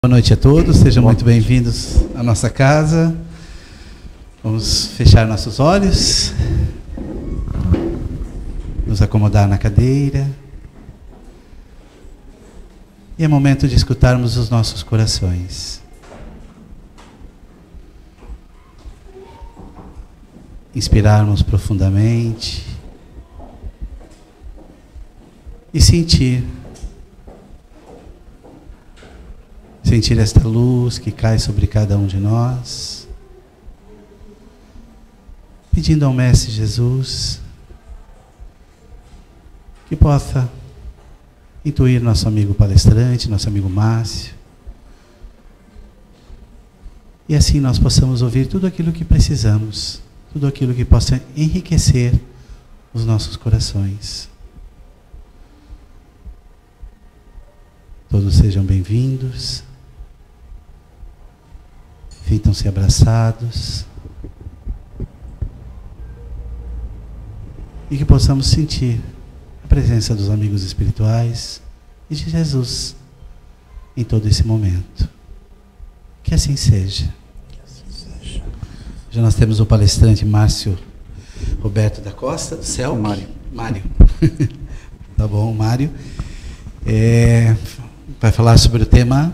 Boa noite a todos, sejam muito bem-vindos à nossa casa. Vamos fechar nossos olhos, nos acomodar na cadeira. E é momento de escutarmos os nossos corações. Inspirarmos profundamente e sentir esta luz que cai sobre cada um de nós, pedindo ao Mestre Jesus que possa intuir nosso amigo palestrante, nosso amigo Márcio, e assim nós possamos ouvir tudo aquilo que precisamos, tudo aquilo que possa enriquecer os nossos corações. Todos sejam bem-vindos. Sintam-se abraçados e que possamos sentir a presença dos amigos espirituais e de Jesus em todo esse momento. Que assim seja. Já nós temos o palestrante Márcio Roberto da Costa, do céu. Mário. Tá bom, Mário. Vai falar sobre o tema.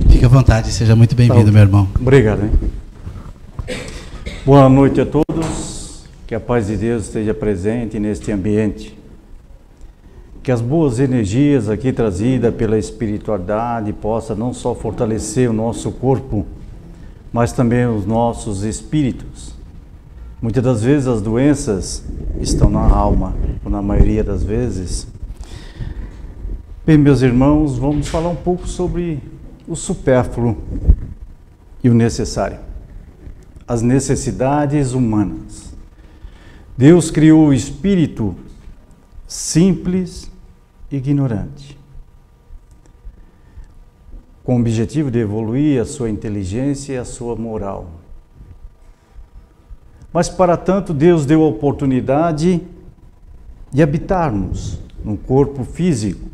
Fique à vontade, seja muito bem-vindo, meu irmão. Obrigado, hein? Boa noite a todos, que a paz de Deus esteja presente neste ambiente. Que as boas energias aqui trazidas pela espiritualidade possam não só fortalecer o nosso corpo, mas também os nossos espíritos. Muitas das vezes as doenças estão na alma, ou na maioria das vezes. Bem, meus irmãos, vamos falar um pouco sobre o supérfluo e o necessário, as necessidades humanas. Deus criou o espírito simples e ignorante, com o objetivo de evoluir a sua inteligência e a sua moral. Mas para tanto Deus deu a oportunidade de habitarmos num corpo físico.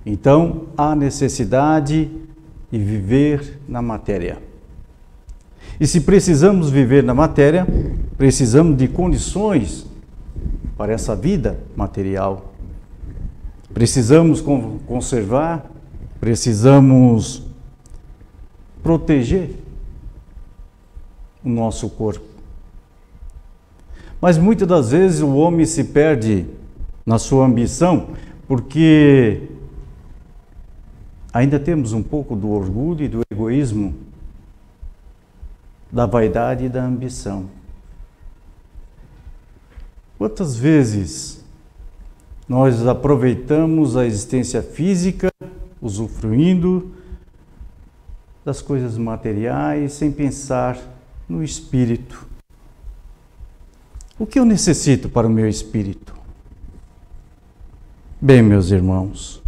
Então há necessidade de viver na matéria. E se precisamos viver na matéria, precisamos de condições para essa vida material. Precisamos conservar, precisamos proteger o nosso corpo. Mas muitas das vezes o homem se perde na sua ambição, porque ainda temos um pouco do orgulho e do egoísmo, da vaidade e da ambição. Quantas vezes nós aproveitamos a existência física, usufruindo das coisas materiais, sem pensar no espírito? O que eu necessito para o meu espírito? Bem, meus irmãos,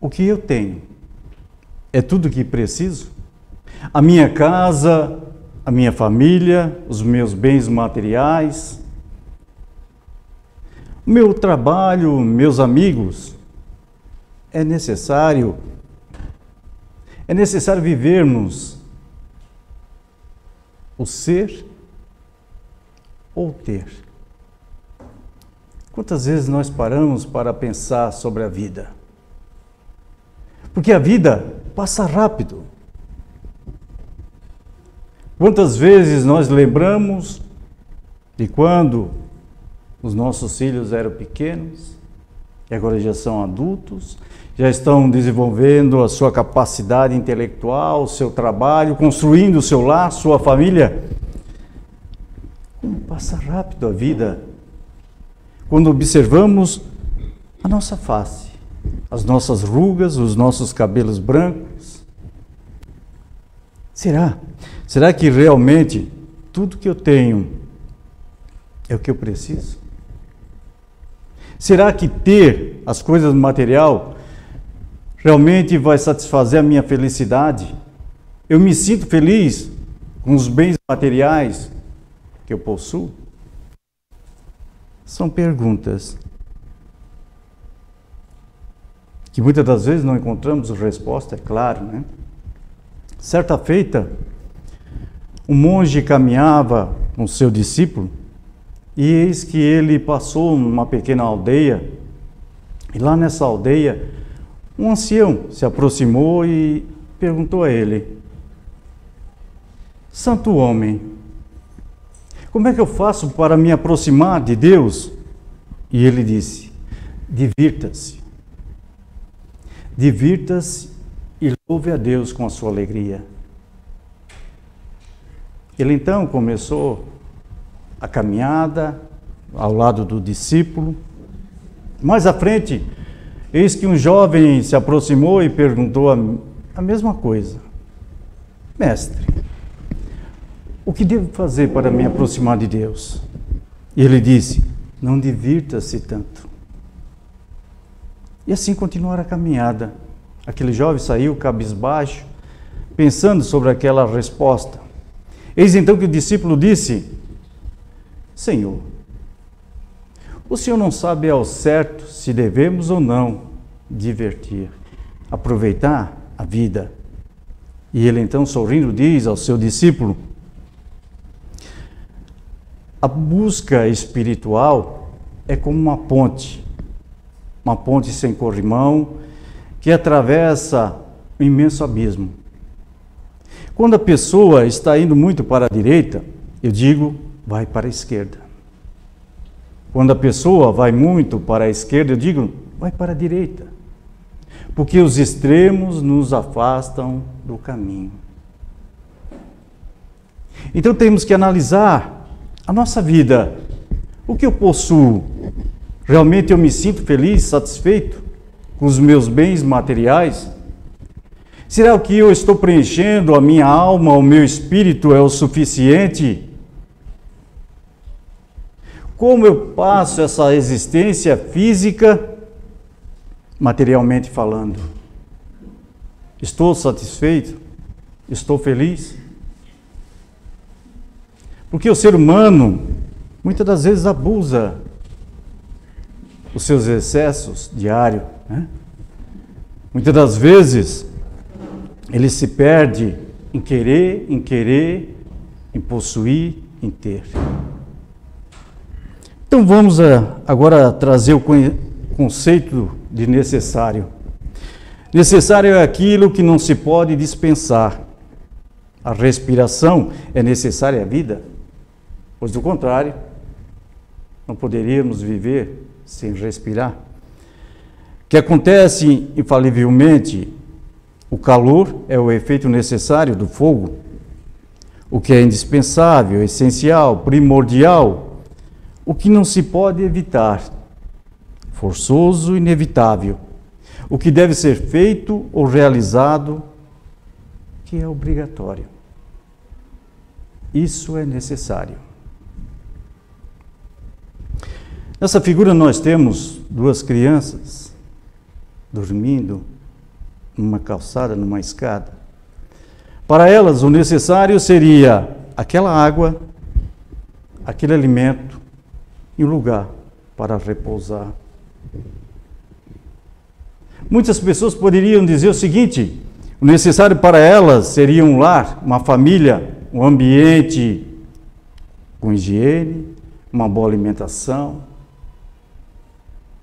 o que eu tenho é tudo o que preciso? A minha casa, a minha família, os meus bens materiais, o meu trabalho, meus amigos. É necessário vivermos o ser ou ter. Quantas vezes nós paramos para pensar sobre a vida? Porque a vida passa rápido. Quantas vezes nós lembramos de quando os nossos filhos eram pequenos, e agora já são adultos, já estão desenvolvendo a sua capacidade intelectual, o seu trabalho, construindo o seu lar, sua família. Como passa rápido a vida quando observamos a nossa face, as nossas rugas, os nossos cabelos brancos. Será que realmente tudo que eu tenho é o que eu preciso? Será que ter as coisas material realmente vai satisfazer a minha felicidade? Eu me sinto feliz com os bens materiais que eu possuo? São perguntas que muitas das vezes não encontramos resposta, é claro, né? Certa feita, um monge caminhava com seu discípulo e eis que ele passou numa pequena aldeia e lá nessa aldeia um ancião se aproximou e perguntou a ele: Santo homem, como é que eu faço para me aproximar de Deus? E ele disse: divirta-se. Divirta-se e louve a Deus com a sua alegria. Ele então começou a caminhada ao lado do discípulo. Mais à frente, eis que um jovem se aproximou e perguntou a mesma coisa: Mestre, o que devo fazer para me aproximar de Deus? E ele disse: não divirta-se tanto. E assim continuaram a caminhada. Aquele jovem saiu cabisbaixo, pensando sobre aquela resposta. Eis então que o discípulo disse: Senhor, o Senhor não sabe ao certo se devemos ou não aproveitar a vida. E ele então, sorrindo, diz ao seu discípulo: a busca espiritual é como uma ponte sem corrimão, que atravessa um imenso abismo. Quando a pessoa está indo muito para a direita, eu digo, vai para a esquerda. Quando a pessoa vai muito para a esquerda, eu digo, vai para a direita. Porque os extremos nos afastam do caminho. Então temos que analisar a nossa vida. O que eu possuo? Realmente eu me sinto feliz, satisfeito com os meus bens materiais? Será que eu estou preenchendo a minha alma, o meu espírito é o suficiente? Como eu passo essa existência física, materialmente falando? Estou satisfeito? Estou feliz? Porque o ser humano, muitas das vezes, abusa os seus excessos diários, né? Muitas das vezes, ele se perde em querer, em possuir, em ter. Então vamos agora trazer o conceito de necessário. Necessário é aquilo que não se pode dispensar. A respiração é necessária à vida, pois do contrário, não poderíamos viver sem respirar. Que acontece infalivelmente, o calor é o efeito necessário do fogo. O que é indispensável, essencial, primordial, o que não se pode evitar, forçoso, inevitável. O que deve ser feito ou realizado, que é obrigatório. Isso é necessário. Nessa figura nós temos duas crianças dormindo numa calçada, numa escada. Para elas, o necessário seria aquela água, aquele alimento e um lugar para repousar. Muitas pessoas poderiam dizer o seguinte: o necessário para elas seria um lar, uma família, um ambiente com higiene, uma boa alimentação.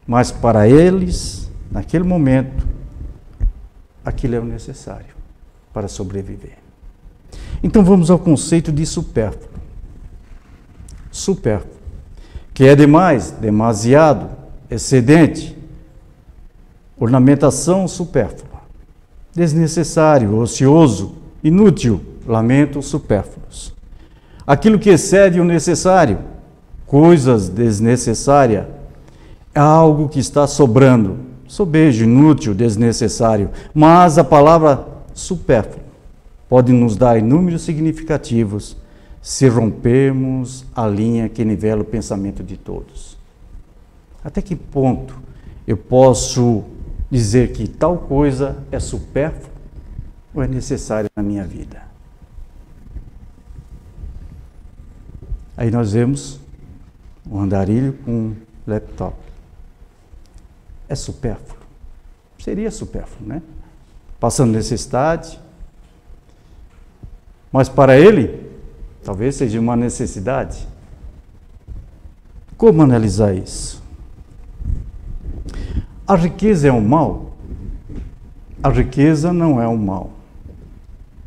Mas para eles, naquele momento, aquilo é o necessário para sobreviver. Então vamos ao conceito de supérfluo. Supérfluo, que é demais, demasiado, excedente. Ornamentação supérflua. Desnecessário, ocioso, inútil, lamento supérfluos. Aquilo que excede o necessário, coisas desnecessárias, é algo que está sobrando, sobejo, inútil, desnecessário. Mas a palavra supérfluo pode nos dar inúmeros significativos se rompermos a linha que nivela o pensamento de todos. Até que ponto eu posso dizer que tal coisa é supérflua ou é necessária na minha vida? Aí nós vemos um andarilho com um laptop. É supérfluo? seria supérfluo, né? Passando necessidade. Mas para ele, talvez seja uma necessidade. Como analisar isso? A riqueza é um mal? A riqueza não é um mal.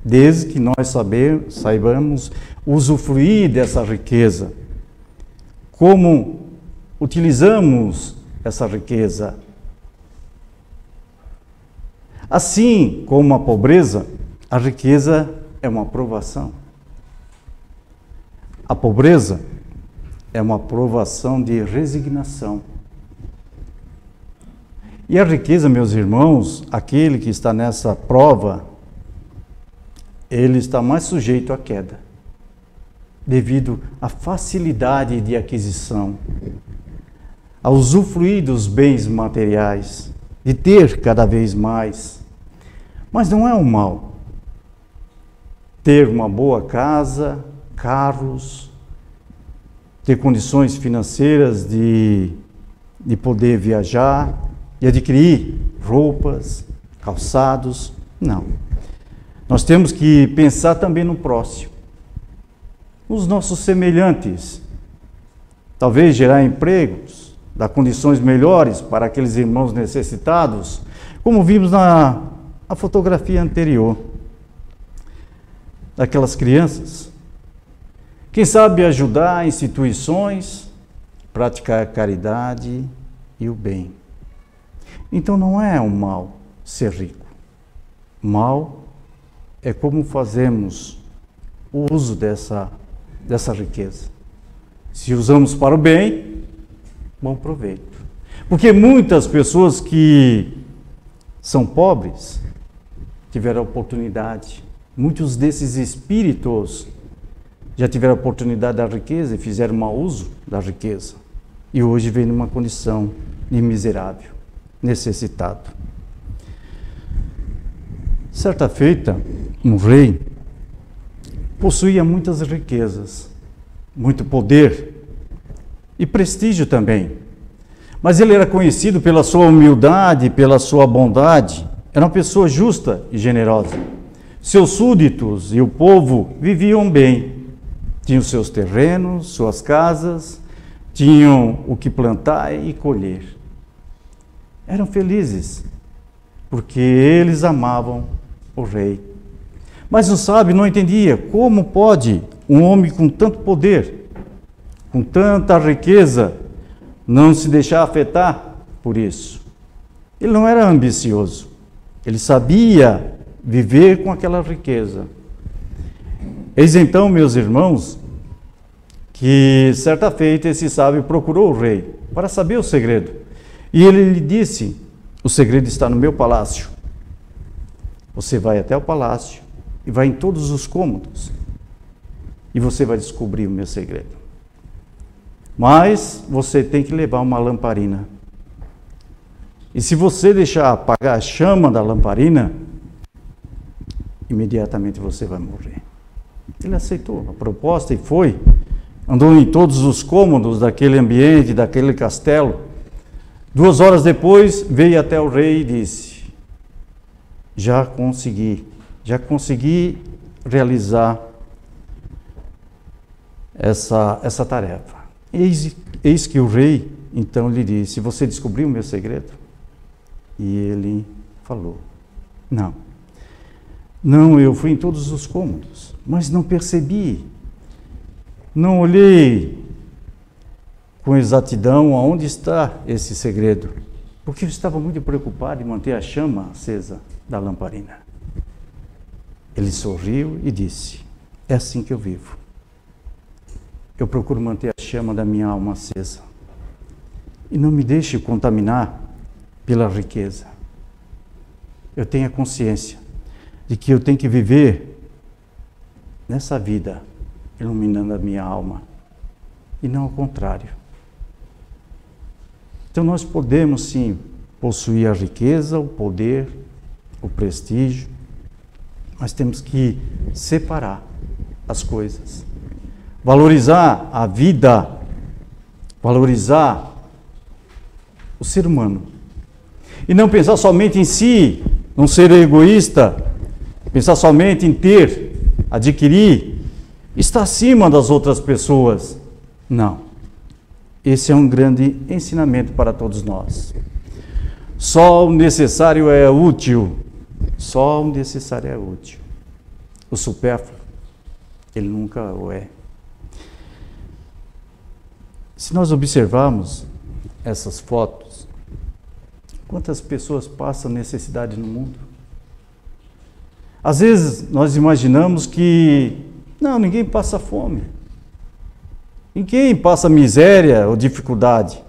Desde que nós saibamos usufruir dessa riqueza. Como utilizamos essa riqueza? Assim como a pobreza, a riqueza é uma provação. A pobreza é uma provação de resignação. E a riqueza, meus irmãos, aquele que está nessa prova, ele está mais sujeito à queda, devido à facilidade de aquisição, a usufruir dos bens materiais, de ter cada vez mais. Mas não é um mal ter uma boa casa, carros, ter condições financeiras de poder viajar, de adquirir roupas, calçados. Não. Nós temos que pensar também no próximo, nos nossos semelhantes. Talvez gerar empregos, dar condições melhores para aqueles irmãos necessitados, como vimos na fotografia anterior, daquelas crianças. Quem sabe ajudar instituições, praticar a caridade e o bem. Então não é um mal ser rico. Mal é como fazemos o uso dessa riqueza. Se usamos para o bem, bom proveito. Porque muitas pessoas que são pobres tiveram a oportunidade, muitos desses espíritos já tiveram a oportunidade da riqueza e fizeram mau uso da riqueza. E hoje vêm numa condição de miserável, necessitado. Certa feita, um rei possuía muitas riquezas, muito poder e prestígio também. Mas ele era conhecido pela sua humildade, pela sua bondade. Era uma pessoa justa e generosa. Seus súditos e o povo viviam bem. Tinham seus terrenos, suas casas, tinham o que plantar e colher. Eram felizes, porque eles amavam o rei. Mas o sábio não entendia como pode um homem com tanto poder, com tanta riqueza, não se deixar afetar por isso. Ele não era ambicioso, ele sabia viver com aquela riqueza. Eis então, meus irmãos, que certa feita esse sábio procurou o rei para saber o segredo. E ele lhe disse: o segredo está no meu palácio. Você vai até o palácio e vai em todos os cômodos e você vai descobrir o meu segredo. Mas você tem que levar uma lamparina. E se você deixar apagar a chama da lamparina, imediatamente você vai morrer. Ele aceitou a proposta e foi. Andou em todos os cômodos daquele ambiente, daquele castelo. 2 horas depois, veio até o rei e disse: já consegui realizar essa tarefa. Eis que o rei, então, lhe disse: você descobriu o meu segredo? E ele falou: não, eu fui em todos os cômodos, mas não percebi, não olhei com exatidão aonde está esse segredo, porque eu estava muito preocupado em manter a chama acesa da lamparina. Ele sorriu e disse: é assim que eu vivo. Eu procuro manter a chama da minha alma acesa. E não me deixe contaminar pela riqueza. Eu tenho a consciência de que eu tenho que viver nessa vida iluminando a minha alma e não ao contrário. Então nós podemos sim possuir a riqueza, o poder, o prestígio, mas temos que separar as coisas. Valorizar a vida, valorizar o ser humano. E não pensar somente em si, não ser egoísta, pensar somente em ter, adquirir, estar acima das outras pessoas. Não. Esse é um grande ensinamento para todos nós. Só o necessário é útil. Só o necessário é útil. O supérfluo, ele nunca o é. Se nós observarmos essas fotos, quantas pessoas passam necessidade no mundo? Às vezes nós imaginamos que não, ninguém passa fome, ninguém passa miséria ou dificuldade,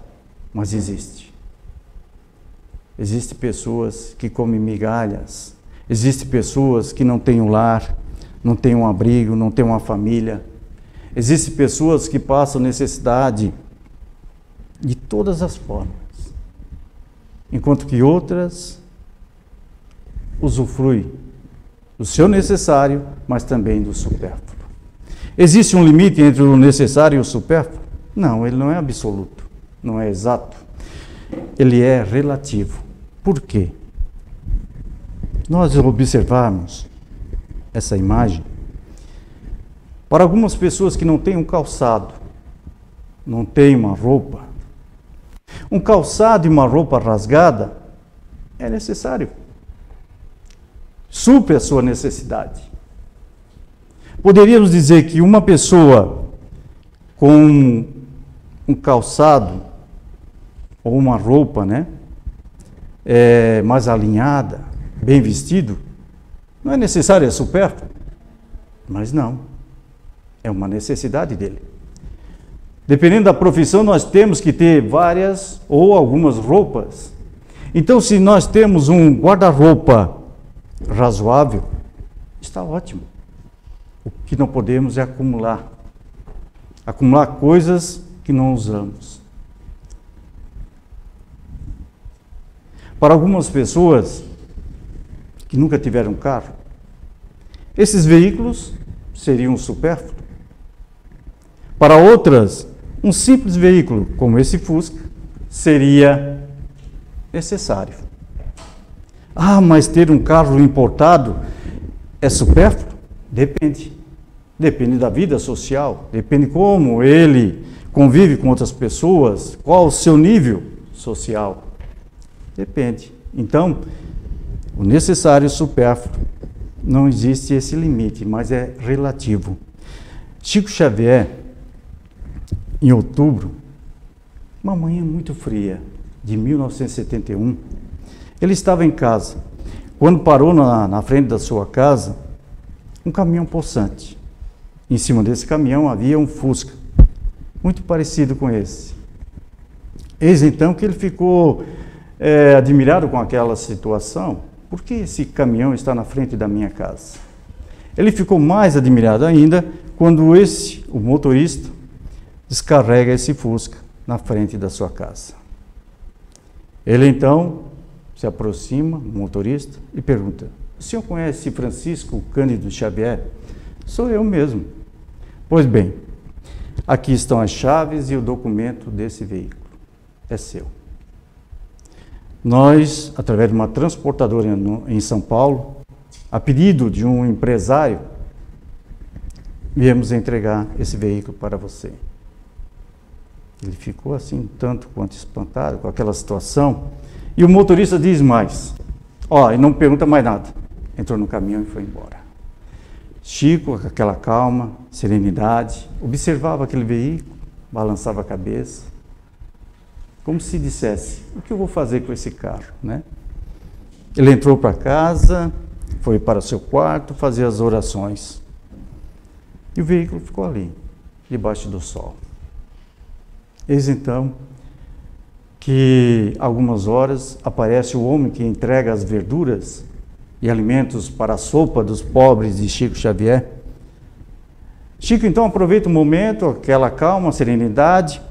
mas existe. Existem pessoas que comem migalhas, existem pessoas que não têm um lar, não têm um abrigo, não têm uma família. Existem pessoas que passam necessidade de todas as formas, enquanto que outras usufruem do seu necessário, mas também do supérfluo. Existe um limite entre o necessário e o supérfluo? Não, ele não é absoluto, não é exato. Ele é relativo. Por quê? Nós observarmos essa imagem, para algumas pessoas que não têm um calçado, não têm uma roupa, um calçado e uma roupa rasgada é necessário. Supre a sua necessidade. Poderíamos dizer que uma pessoa com um calçado ou uma roupa, mais alinhada, bem vestido, não é necessário, é supérfluo. Mas não, é uma necessidade dele. Dependendo da profissão, nós temos que ter várias ou algumas roupas. Então, se nós temos um guarda-roupa razoável, está ótimo. O que não podemos é acumular coisas que não usamos. Para algumas pessoas que nunca tiveram carro, esses veículos seriam supérfluos. Para outras, um simples veículo como esse Fusca seria necessário. Ah, mas ter um carro importado é supérfluo? Depende. Depende da vida social, depende como ele convive com outras pessoas, qual o seu nível social. Depende. Então, o necessário e o supérfluo, não existe esse limite, mas é relativo. Chico Xavier, em outubro, uma manhã muito fria, de 1971, ele estava em casa, quando parou na frente da sua casa, um caminhão possante. Em cima desse caminhão havia um Fusca, muito parecido com esse. Eis então que ele ficou admirado com aquela situação. Por que esse caminhão está na frente da minha casa? Ele ficou mais admirado ainda quando o motorista, descarrega esse Fusca na frente da sua casa. Ele então se aproxima, o motorista, e pergunta: o senhor conhece Francisco Cândido Xavier? Sou eu mesmo. Pois bem, aqui estão as chaves e o documento desse veículo. É seu. Nós, através de uma transportadora em São Paulo, a pedido de um empresário, viemos entregar esse veículo para você. Ele ficou assim, tanto quanto espantado com aquela situação. E o motorista diz mais, e não pergunta mais nada. Entrou no caminhão e foi embora. Chico, com aquela calma, serenidade, observava aquele veículo, balançava a cabeça, como se dissesse: o que eu vou fazer com esse carro, Ele entrou para casa, foi para o seu quarto fazer as orações. E o veículo ficou ali, debaixo do sol. Eis então que, algumas horas, aparece o homem que entrega as verduras e alimentos para a sopa dos pobres de Chico Xavier. Chico então aproveita o momento, aquela calma, serenidade,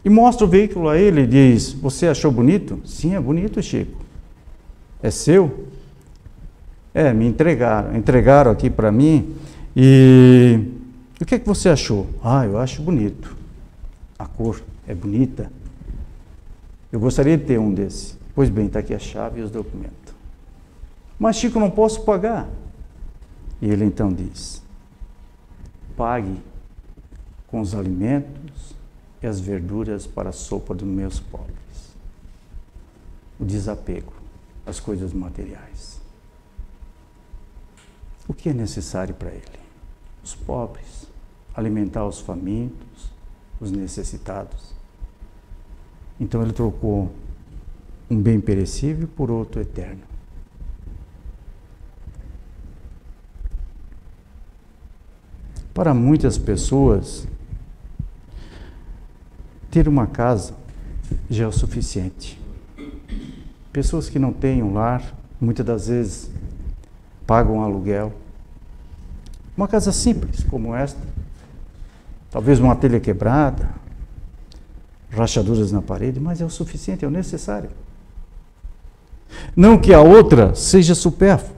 e mostra o veículo a ele e diz: você achou bonito? Sim, é bonito, Chico. É seu? Me entregaram aqui para mim. E o que é que você achou? Eu acho bonito. A cor é bonita. Eu gostaria de ter um desse. Pois bem, está aqui a chave e os documentos. Mas, Chico, não posso pagar. E ele então diz: pague com os alimentos e as verduras para a sopa dos meus pobres. O desapego às coisas materiais. O que é necessário para ele? Os pobres, alimentar os famintos, os necessitados. Então ele trocou um bem perecível por outro eterno. Para muitas pessoas, ter uma casa já é o suficiente. Pessoas que não têm um lar, muitas das vezes pagam um aluguel. Uma casa simples como esta, talvez uma telha quebrada, rachaduras na parede, mas é o suficiente, é o necessário. Não que a outra seja supérflua,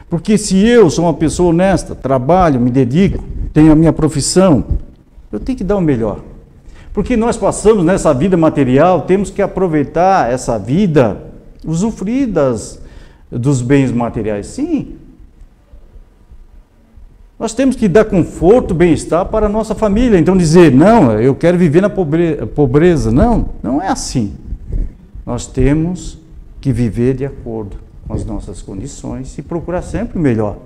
porque se eu sou uma pessoa honesta, trabalho, me dedico, tenho a minha profissão, eu tenho que dar o melhor. Porque nós passamos nessa vida material, temos que aproveitar essa vida, usufruir dos bens materiais. Sim. Nós temos que dar conforto, bem-estar para a nossa família. Então dizer, não, eu quero viver na pobreza. Não, não é assim. Nós temos que viver de acordo com as nossas condições e procurar sempre o melhor.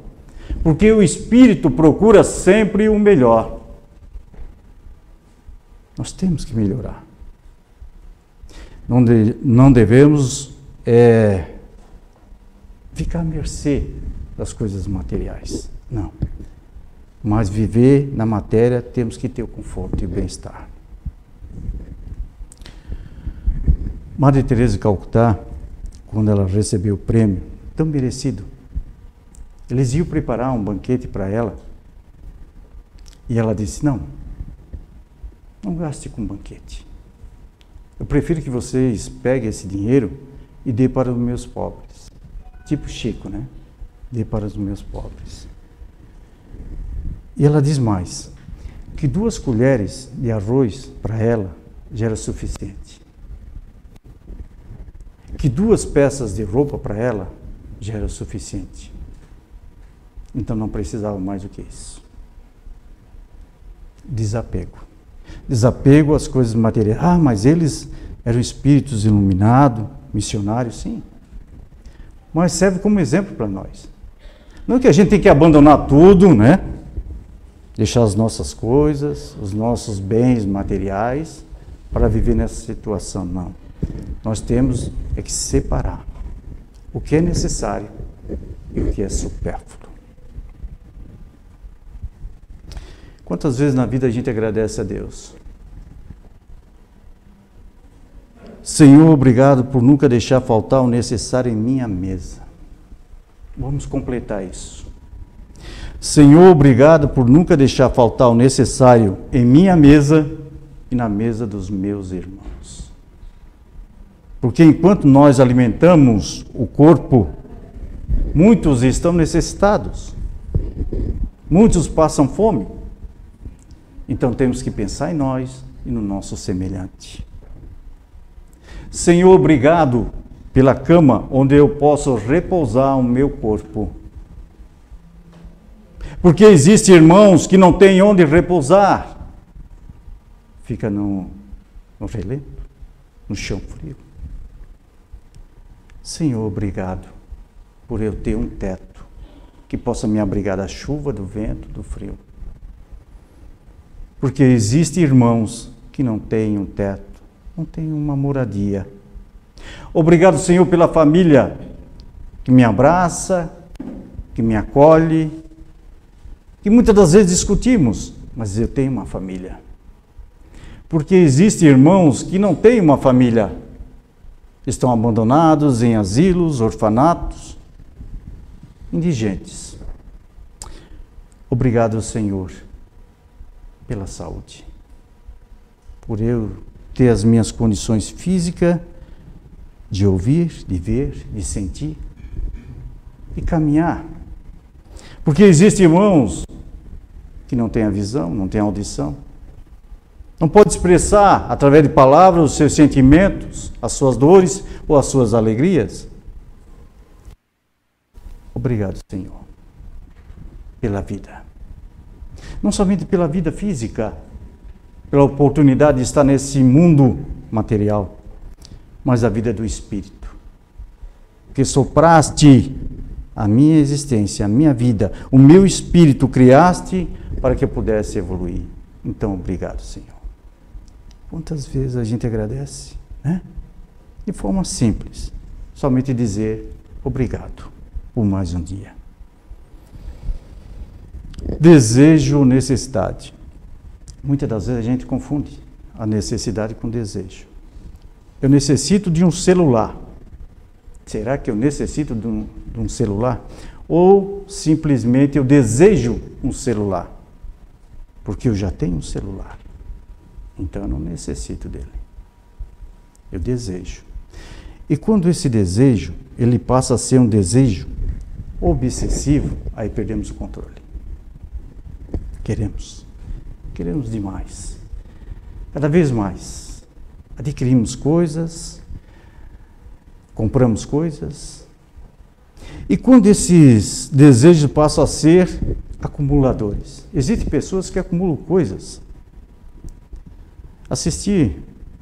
Porque o Espírito procura sempre o melhor. Nós temos que melhorar. Não devemos ficar à mercê das coisas materiais. Não. Mas viver na matéria, temos que ter o conforto e o bem-estar. Madre Teresa de Calcutá, quando ela recebeu o prêmio, tão merecido, eles iam preparar um banquete para ela, e ela disse, não gaste com banquete. Eu prefiro que vocês peguem esse dinheiro e dê para os meus pobres. Tipo Chico, né? Dê para os meus pobres. E ela diz mais, que 2 colheres de arroz para ela já era suficiente. Que 2 peças de roupa para ela já era suficiente. Então não precisava mais do que isso. Desapego. Desapego às coisas materiais. Ah, mas eles eram espíritos iluminados, missionários, sim. Mas serve como exemplo para nós. Não que a gente tem que abandonar tudo, né? Deixar as nossas coisas, os nossos bens materiais para viver nessa situação, não. Nós temos que separar o que é necessário e o que é supérfluo. Quantas vezes na vida a gente agradece a Deus? Senhor, obrigado por nunca deixar faltar o necessário em minha mesa. Vamos completar isso. Senhor, obrigado por nunca deixar faltar o necessário em minha mesa e na mesa dos meus irmãos. Porque enquanto nós alimentamos o corpo, muitos estão necessitados. Muitos passam fome. Então temos que pensar em nós e no nosso semelhante. Senhor, obrigado pela cama onde eu posso repousar o meu corpo. Porque existem irmãos que não têm onde repousar. Fica no relento, no chão frio. Senhor, obrigado por eu ter um teto que possa me abrigar da chuva, do vento, do frio. Porque existem irmãos que não têm um teto, não têm uma moradia. Obrigado, Senhor, pela família que me abraça, que me acolhe, que muitas das vezes discutimos, mas eu tenho uma família. Porque existem irmãos que não têm uma família, estão abandonados em asilos, orfanatos, indigentes. Obrigado, Senhor, pela saúde, por eu ter as minhas condições físicas de ouvir, de ver, de sentir e caminhar. Porque existem irmãos que não têm a visão, não têm a audição. Não pode expressar através de palavras os seus sentimentos, as suas dores ou as suas alegrias. Obrigado, Senhor, pela vida. Não somente pela vida física, pela oportunidade de estar nesse mundo material, mas a vida do Espírito. Que sopraste a minha existência, a minha vida, o meu espírito criaste para que eu pudesse evoluir. Então, obrigado, Senhor. Quantas vezes a gente agradece, né? De forma simples, somente dizer obrigado por mais um dia. Desejo ou necessidade. Muitas das vezes a gente confunde a necessidade com desejo. Eu necessito de um celular. Será que eu necessito de um celular? Ou simplesmente eu desejo um celular? Porque eu já tenho um celular. Então eu não necessito dele. Eu desejo. E quando esse desejo, ele passa a ser um desejo obsessivo, aí perdemos o controle. Queremos demais. Cada vez mais. Adquirimos coisas, compramos coisas. E quando esses desejos passam a ser acumuladores. Existem pessoas que acumulam coisas. Assisti,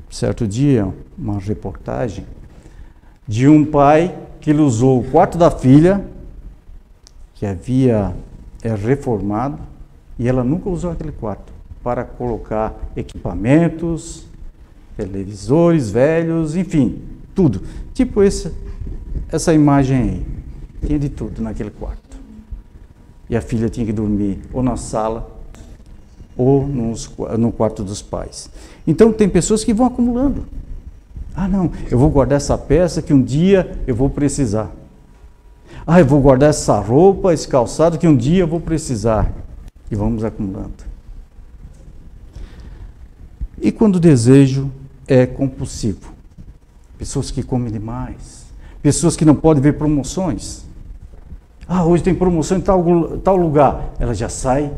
certo dia, uma reportagem de um pai que ele usou o quarto da filha, que havia reformado, e ela nunca usou aquele quarto para colocar equipamentos, televisores velhos, enfim, tudo. Tipo essa imagem aí. Tinha de tudo naquele quarto. E a filha tinha que dormir ou na sala ou no quarto dos pais. Então tem pessoas que vão acumulando. Ah, não, eu vou guardar essa peça que um dia eu vou precisar. Ah, eu vou guardar essa roupa, esse calçado que um dia eu vou precisar. E vamos acumulando. E quando o desejo é compulsivo? Pessoas que comem demais. Pessoas que não podem ver promoções. Ah, hoje tem promoção em tal lugar. Ela já sai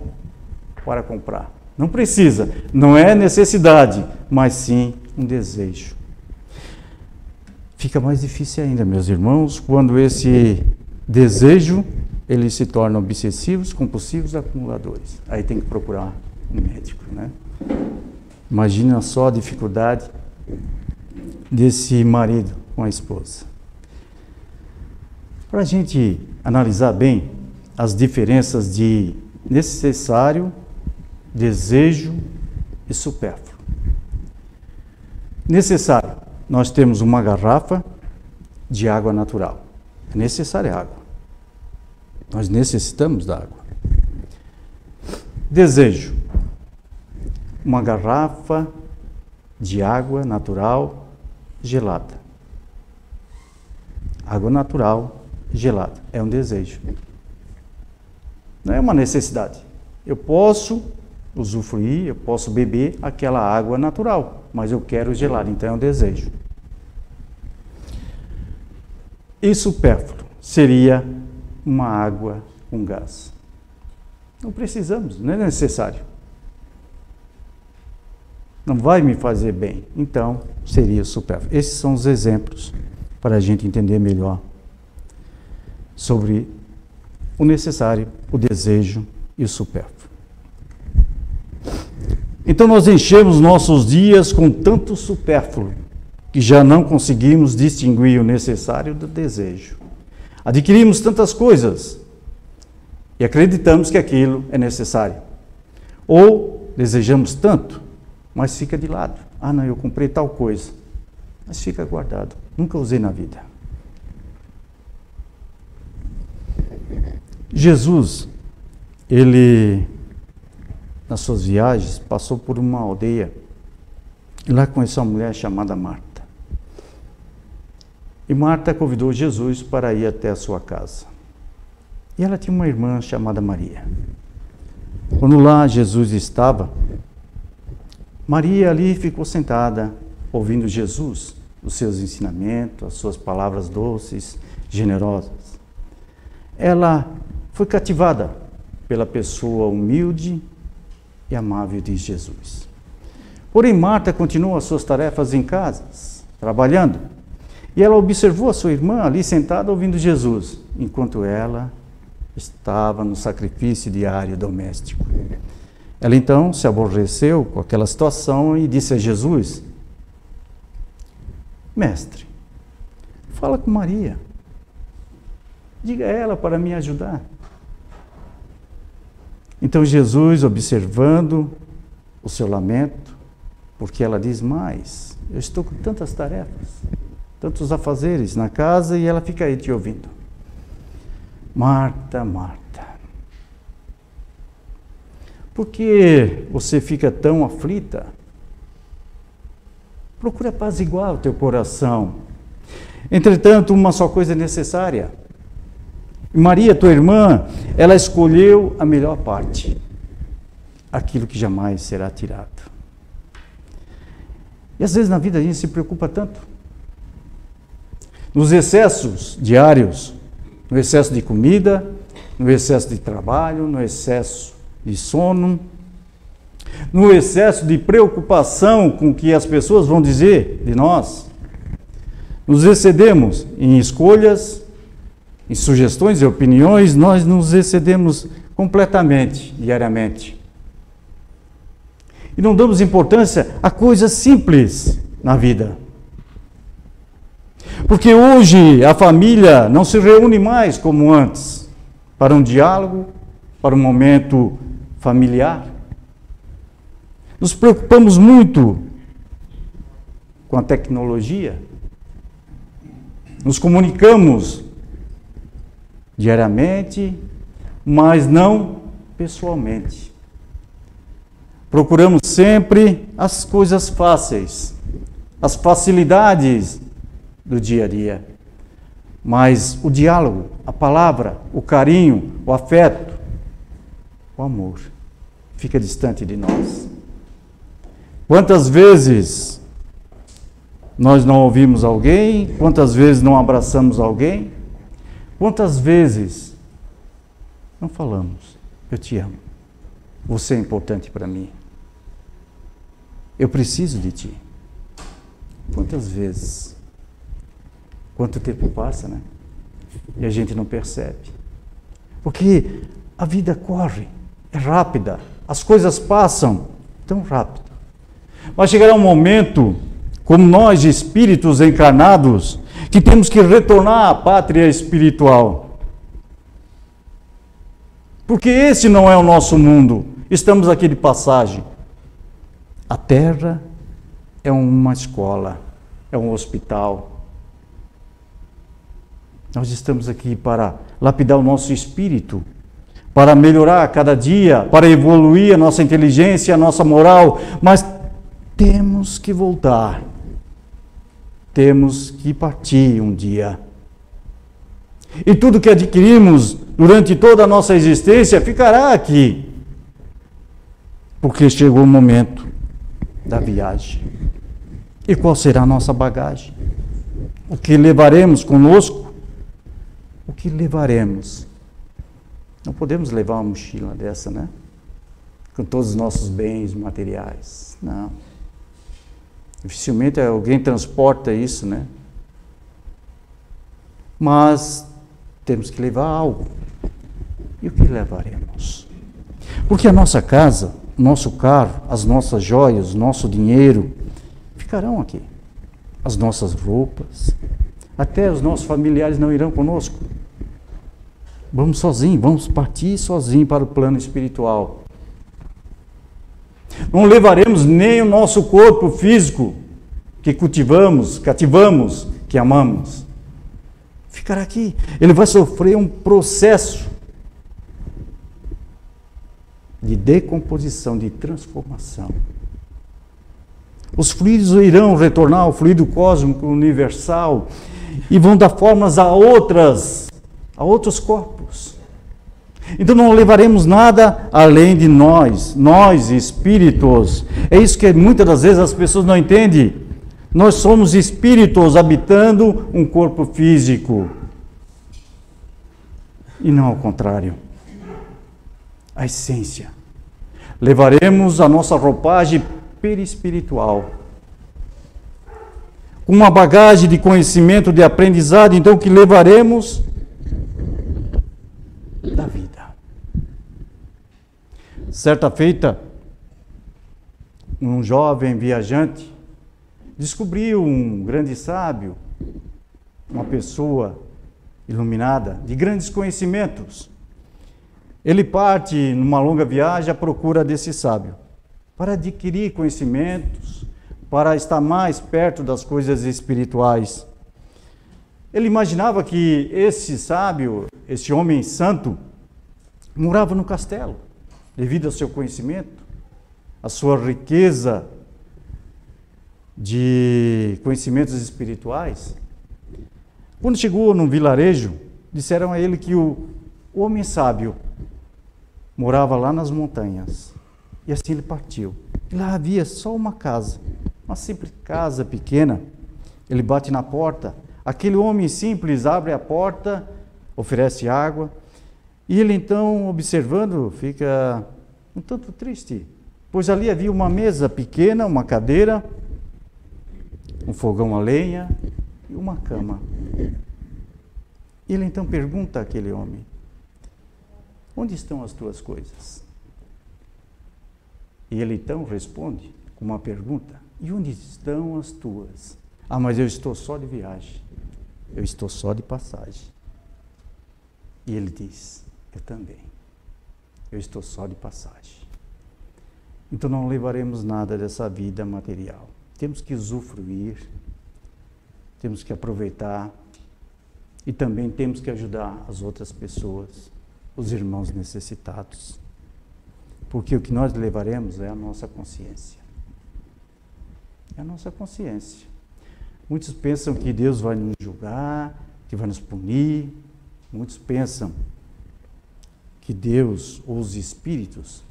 para comprar. Não precisa, não é necessidade, mas sim um desejo. Fica mais difícil ainda, meus irmãos, quando esse desejo ele se torna obsessivos, compulsivos, acumuladores. Aí tem que procurar um médico, né? Imagina só a dificuldade desse marido com a esposa. Para a gente analisar bem as diferenças de necessário, desejo e supérfluo. Necessário, nós temos uma garrafa de água natural. É necessária água. Nós necessitamos da água. Desejo, uma garrafa de água natural gelada. Água natural gelada. É um desejo. Não é uma necessidade. Eu posso usufruir, eu posso beber aquela água natural, mas eu quero gelada, então é um desejo. E supérfluo seria uma água com gás. Não precisamos, não é necessário. Não vai me fazer bem, então seria supérfluo. Esses são os exemplos para a gente entender melhor sobre o necessário, o desejo e o supérfluo. Então nós enchemos nossos dias com tanto supérfluo que já não conseguimos distinguir o necessário do desejo. Adquirimos tantas coisas e acreditamos que aquilo é necessário. Ou desejamos tanto, mas fica de lado. Ah, não, eu comprei tal coisa, mas fica guardado. Nunca usei na vida. Jesus, ele, nas suas viagens, passou por uma aldeia e lá conheceu uma mulher chamada Marta. E Marta convidou Jesus para ir até a sua casa. E ela tinha uma irmã chamada Maria. Quando lá Jesus estava, Maria ali ficou sentada, ouvindo Jesus, os seus ensinamentos, as suas palavras doces, generosas. Ela foi cativada pela pessoa humilde e amável de Jesus. Porém, Marta continuou as suas tarefas em casa, trabalhando. E ela observou a sua irmã ali sentada ouvindo Jesus, enquanto ela estava no sacrifício diário doméstico. Ela então se aborreceu com aquela situação e disse a Jesus: Mestre, fala com Maria. Diga a ela para me ajudar. Então Jesus, observando o seu lamento, porque ela diz: mas eu estou com tantas tarefas, tantos afazeres na casa, e ela fica aí te ouvindo. Marta, Marta, por que você fica tão aflita? Procura apaziguar o teu coração. Entretanto, uma só coisa é necessária. Maria, tua irmã, ela escolheu a melhor parte, aquilo que jamais será tirado. E às vezes na vida a gente se preocupa tanto, nos excessos diários, no excesso de comida, no excesso de trabalho, no excesso de sono, no excesso de preocupação com o que as pessoas vão dizer de nós. Nos excedemos em escolhas, em sugestões e opiniões, nós nos excedemos completamente, diariamente. E não damos importância a coisas simples na vida. Porque hoje a família não se reúne mais como antes, para um diálogo, para um momento familiar. Nos preocupamos muito com a tecnologia. Nos comunicamos diariamente, mas não pessoalmente. Procuramos sempre as coisas fáceis, as facilidades do dia a dia. Mas o diálogo, a palavra, o carinho, o afeto, o amor, fica distante de nós. Quantas vezes nós não ouvimos alguém? Quantas vezes não abraçamos alguém? Quantas vezes não falamos: eu te amo, você é importante para mim, eu preciso de ti? Quantas vezes? Quanto tempo passa, né? E a gente não percebe. Porque a vida corre, é rápida, as coisas passam tão rápido. Mas chegará um momento, como nós, espíritos encarnados, que temos que retornar à pátria espiritual. Porque esse não é o nosso mundo, estamos aqui de passagem. A Terra é uma escola, é um hospital. Nós estamos aqui para lapidar o nosso espírito, para melhorar a cada dia, para evoluir a nossa inteligência, a nossa moral, mas temos que voltar. Temos que partir um dia. E tudo que adquirimos durante toda a nossa existência ficará aqui. Porque chegou o momento da viagem. E qual será a nossa bagagem? O que levaremos conosco? O que levaremos? Não podemos levar uma mochila dessa, né? Com todos os nossos bens materiais. Não. Dificilmente alguém transporta isso, né? Mas temos que levar algo. E o que levaremos? Porque a nossa casa, o nosso carro, as nossas joias, o nosso dinheiro ficarão aqui. As nossas roupas, até os nossos familiares não irão conosco. Vamos sozinhos, vamos partir sozinhos para o plano espiritual. Não levaremos nem o nosso corpo físico, que cultivamos, cativamos, que amamos. Ficará aqui. Ele vai sofrer um processo de decomposição, de transformação. Os fluidos irão retornar ao fluido cósmico universal e vão dar formas a outros corpos. Então não levaremos nada além de nós espíritos. É isso que muitas das vezes as pessoas não entendem. Nós somos espíritos habitando um corpo físico. E não ao contrário. A essência. Levaremos a nossa roupagem perispiritual, com uma bagagem de conhecimento, de aprendizado, então, que levaremos da vida. Certa feita, um jovem viajante descobriu um grande sábio, uma pessoa iluminada, de grandes conhecimentos. Ele parte numa longa viagem à procura desse sábio, para adquirir conhecimentos, para estar mais perto das coisas espirituais. Ele imaginava que esse sábio, esse homem santo, morava no castelo, devido ao seu conhecimento, à sua riqueza de conhecimentos espirituais. Quando chegou num vilarejo, disseram a ele que o homem sábio morava lá nas montanhas. E assim ele partiu. E lá havia só uma casa, uma simples casa pequena. Ele bate na porta. Aquele homem simples abre a porta, oferece água. E ele então, observando, fica um tanto triste, pois ali havia uma mesa pequena, uma cadeira, um fogão a lenha e uma cama. Ele então pergunta àquele homem: onde estão as tuas coisas? E ele então responde com uma pergunta: e onde estão as tuas? Ah, mas eu estou só de viagem, eu estou só de passagem. E ele diz: eu também, eu estou só de passagem. Então não levaremos nada dessa vida material. Temos que usufruir, temos que aproveitar e também temos que ajudar as outras pessoas, os irmãos necessitados. Porque o que nós levaremos é a nossa consciência. É a nossa consciência. Muitos pensam que Deus vai nos julgar, que vai nos punir. Muitos pensam que Deus ou os espíritos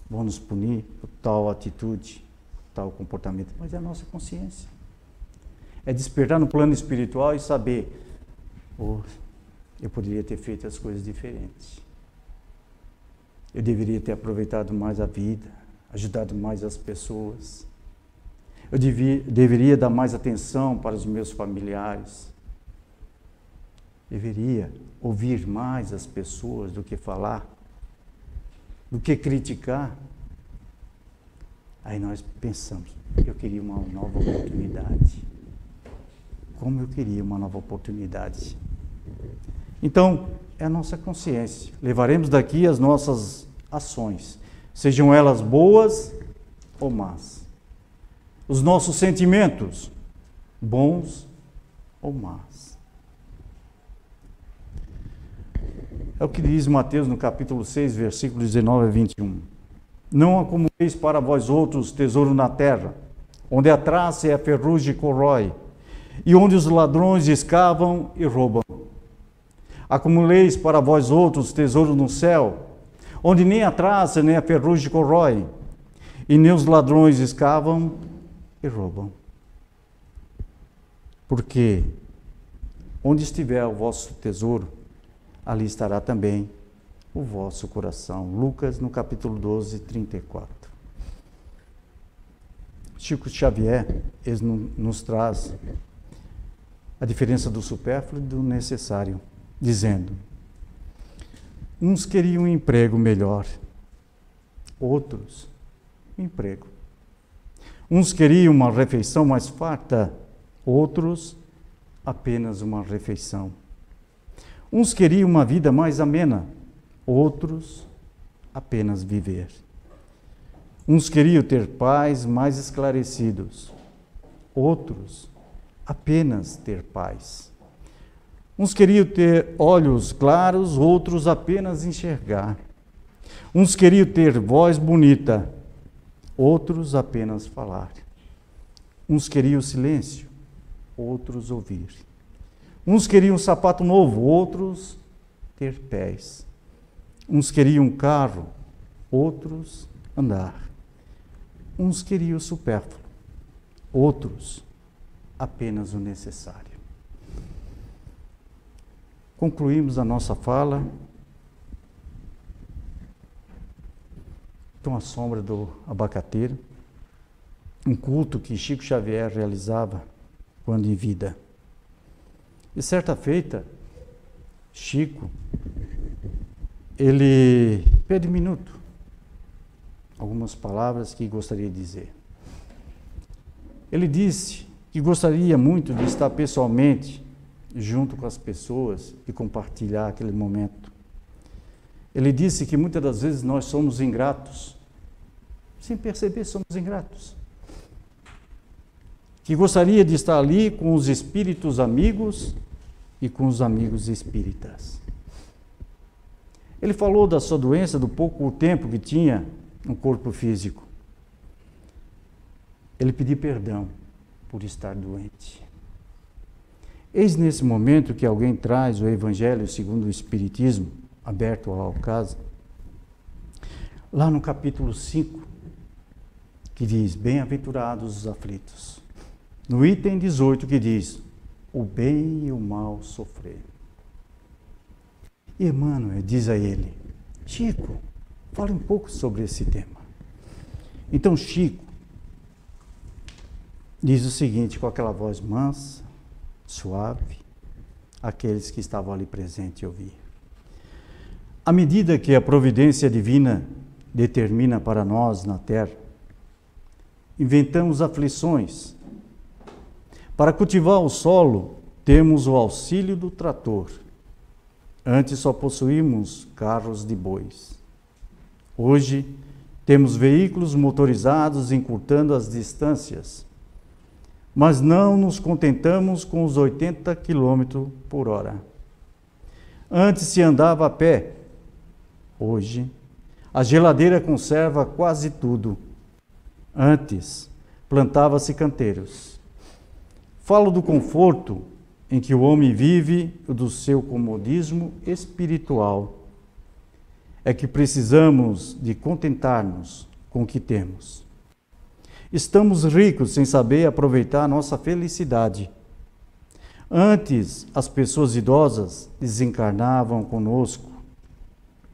vão nos punir por tal atitude, tal comportamento. Mas é a nossa consciência. É despertar no plano espiritual e saber: oh, eu poderia ter feito as coisas diferentes. Eu deveria ter aproveitado mais a vida, ajudado mais as pessoas. Eu deveria dar mais atenção para os meus familiares. Deveria ouvir mais as pessoas do que falar, do que criticar. Aí nós pensamos: eu queria uma nova oportunidade. Como eu queria uma nova oportunidade. Então, é a nossa consciência. Levaremos daqui as nossas ações, sejam elas boas ou más. Os nossos sentimentos, bons ou más. É o que diz Mateus no capítulo 6, versículos 19 a 21. Não acumuleis para vós outros tesouro na terra, onde a traça e a ferrugem corrói, e onde os ladrões escavam e roubam. Acumuleis para vós outros tesouro no céu, onde nem a traça nem a ferrugem corrói, e nem os ladrões escavam e roubam. Porque onde estiver o vosso tesouro, ali estará também o vosso coração. Lucas, no capítulo 12, 34. Chico Xavier nos traz a diferença do supérfluo e do necessário, dizendo: uns queriam um emprego melhor, outros um emprego. Uns queriam uma refeição mais farta, outros apenas uma refeição. Uns queriam uma vida mais amena, outros apenas viver. Uns queriam ter pais mais esclarecidos, outros apenas ter paz. Uns queriam ter olhos claros, outros apenas enxergar. Uns queriam ter voz bonita, outros apenas falar. Uns queriam silêncio, outros ouvir. Uns queriam um sapato novo, outros ter pés. Uns queriam um carro, outros andar. Uns queriam o supérfluo, outros apenas o necessário. Concluímos a nossa fala com a sombra do abacateiro. um culto que Chico Xavier realizava quando em vida. E certa feita, Chico, ele pede um minuto, algumas palavras que gostaria de dizer. Ele disse que gostaria muito de estar pessoalmente junto com as pessoas e compartilhar aquele momento. Ele disse que muitas das vezes nós somos ingratos, sem perceber somos ingratos. Que gostaria de estar ali com os espíritos amigos e com os amigos espíritas. Ele falou da sua doença, do pouco tempo que tinha no corpo físico. Ele pediu perdão por estar doente. Eis nesse momento que alguém traz o Evangelho segundo o Espiritismo, aberto ao caso, lá no capítulo 5, que diz, bem-aventurados os aflitos. No item 18 que diz, o bem e o mal sofrer. E Emmanuel diz a ele, Chico, fale um pouco sobre esse tema. Então Chico diz o seguinte, com aquela voz mansa, suave, aqueles que estavam ali presentes ouviam. À medida que a providência divina determina para nós na terra, inventamos aflições. Para cultivar o solo, temos o auxílio do trator. Antes só possuímos carros de bois. Hoje, temos veículos motorizados encurtando as distâncias, mas não nos contentamos com os 80 km por hora. Antes se andava a pé. Hoje, a geladeira conserva quase tudo. Antes, plantava-se canteiros. Falo do conforto em que o homem vive e do seu comodismo espiritual. É que precisamos de contentar-nos com o que temos. Estamos ricos sem saber aproveitar a nossa felicidade. Antes, as pessoas idosas desencarnavam conosco.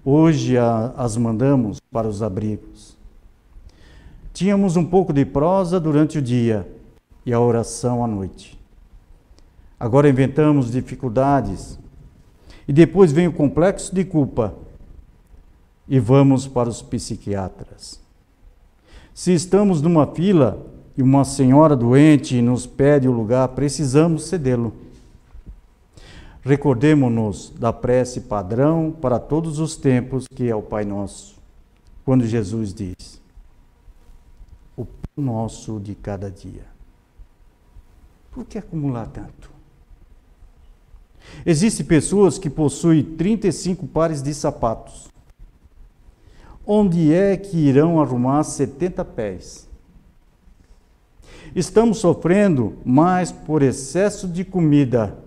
Hoje as mandamos para os abrigos. Tínhamos um pouco de prosa durante o dia e a oração à noite. Agora inventamos dificuldades e depois vem o complexo de culpa e vamos para os psiquiatras. Se estamos numa fila e uma senhora doente nos pede o lugar, precisamos cedê-lo. Recordemo-nos da prece padrão para todos os tempos, que é o Pai Nosso, quando Jesus diz, o pão nosso de cada dia. Por que acumular tanto? Existem pessoas que possuem 35 pares de sapatos. Onde é que irão arrumar 70 pés? Estamos sofrendo mais por excesso de comida.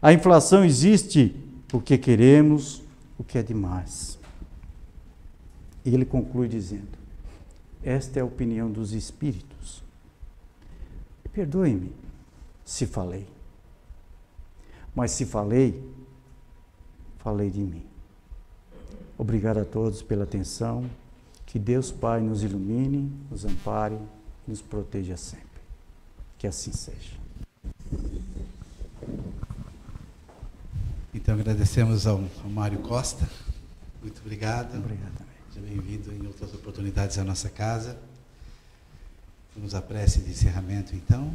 A inflação existe porque queremos o que é demais. E ele conclui dizendo, esta é a opinião dos espíritos. Perdoe-me se falei. Mas se falei, falei de mim. Obrigado a todos pela atenção. Que Deus Pai nos ilumine, nos ampare e nos proteja sempre. Que assim seja. Então agradecemos ao Mário Costa. Muito obrigado. Obrigado também. Seja bem-vindo em outras oportunidades à nossa casa. Vamos à prece de encerramento, então.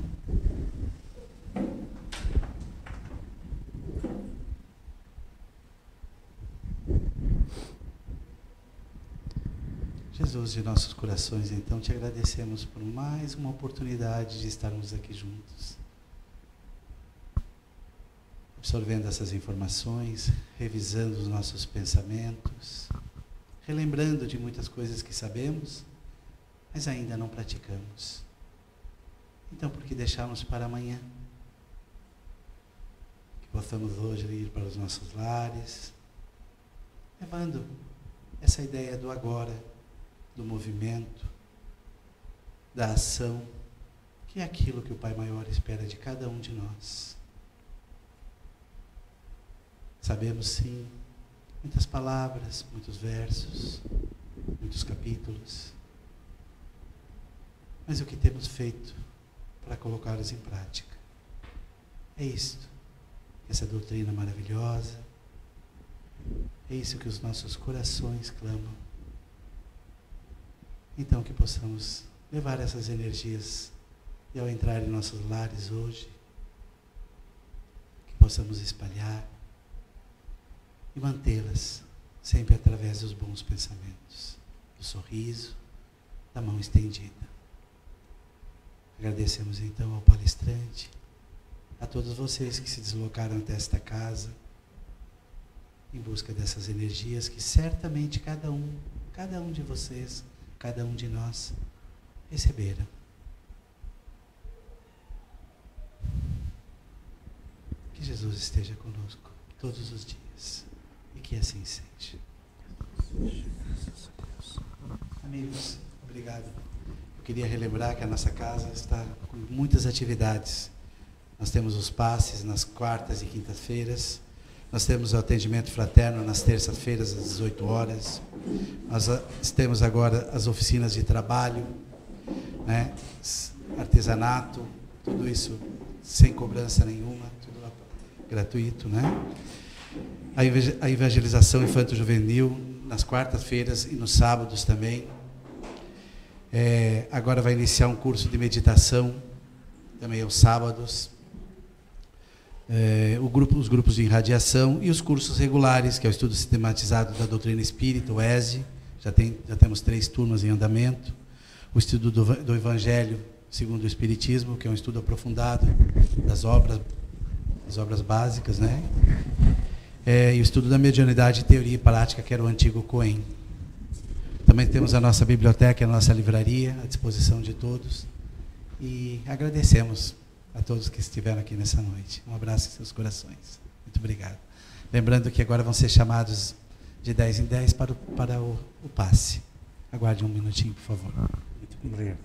Jesus de nossos corações, então, te agradecemos por mais uma oportunidade de estarmos aqui juntos. Absorvendo essas informações, revisando os nossos pensamentos, relembrando de muitas coisas que sabemos, mas ainda não praticamos. Então, por que deixarmos para amanhã? Que possamos hoje ir para os nossos lares, levando essa ideia do agora, do movimento, da ação, que é aquilo que o Pai Maior espera de cada um de nós. Sabemos, sim, muitas palavras, muitos versos, muitos capítulos, mas o que temos feito para colocá-los em prática. É isto, essa doutrina maravilhosa, é isso que os nossos corações clamam. Então que possamos levar essas energias e ao entrar em nossos lares hoje, que possamos espalhar e mantê-las sempre através dos bons pensamentos, do sorriso, da mão estendida. Agradecemos então ao palestrante, a todos vocês que se deslocaram até esta casa, em busca dessas energias que certamente cada um de vocês, cada um de nós, receberam. Que Jesus esteja conosco todos os dias e que assim seja. Amigos, obrigado. Eu queria relembrar que a nossa casa está com muitas atividades. Nós temos os passes nas quartas e quintas-feiras. Nós temos o atendimento fraterno nas terças-feiras às 18 horas. Nós temos agora as oficinas de trabalho, né? Artesanato, tudo isso sem cobrança nenhuma, tudo gratuito, né? A evangelização infanto-juvenil nas quartas-feiras e nos sábados também. Agora vai iniciar um curso de meditação, também aos sábados. Os grupos de irradiação e os cursos regulares, que é o estudo sistematizado da doutrina espírita, o ESE, já temos 3 turmas em andamento. O estudo do Evangelho segundo o Espiritismo, que é um estudo aprofundado das obras básicas, né? E o estudo da mediunidade, teoria e prática, que era o antigo COEM. Também temos a nossa biblioteca, a nossa livraria, à disposição de todos. E agradecemos a todos que estiveram aqui nessa noite. Um abraço em seus corações. Muito obrigado. Lembrando que agora vão ser chamados de 10 em 10 para o passe. Aguarde um minutinho, por favor. Muito obrigado.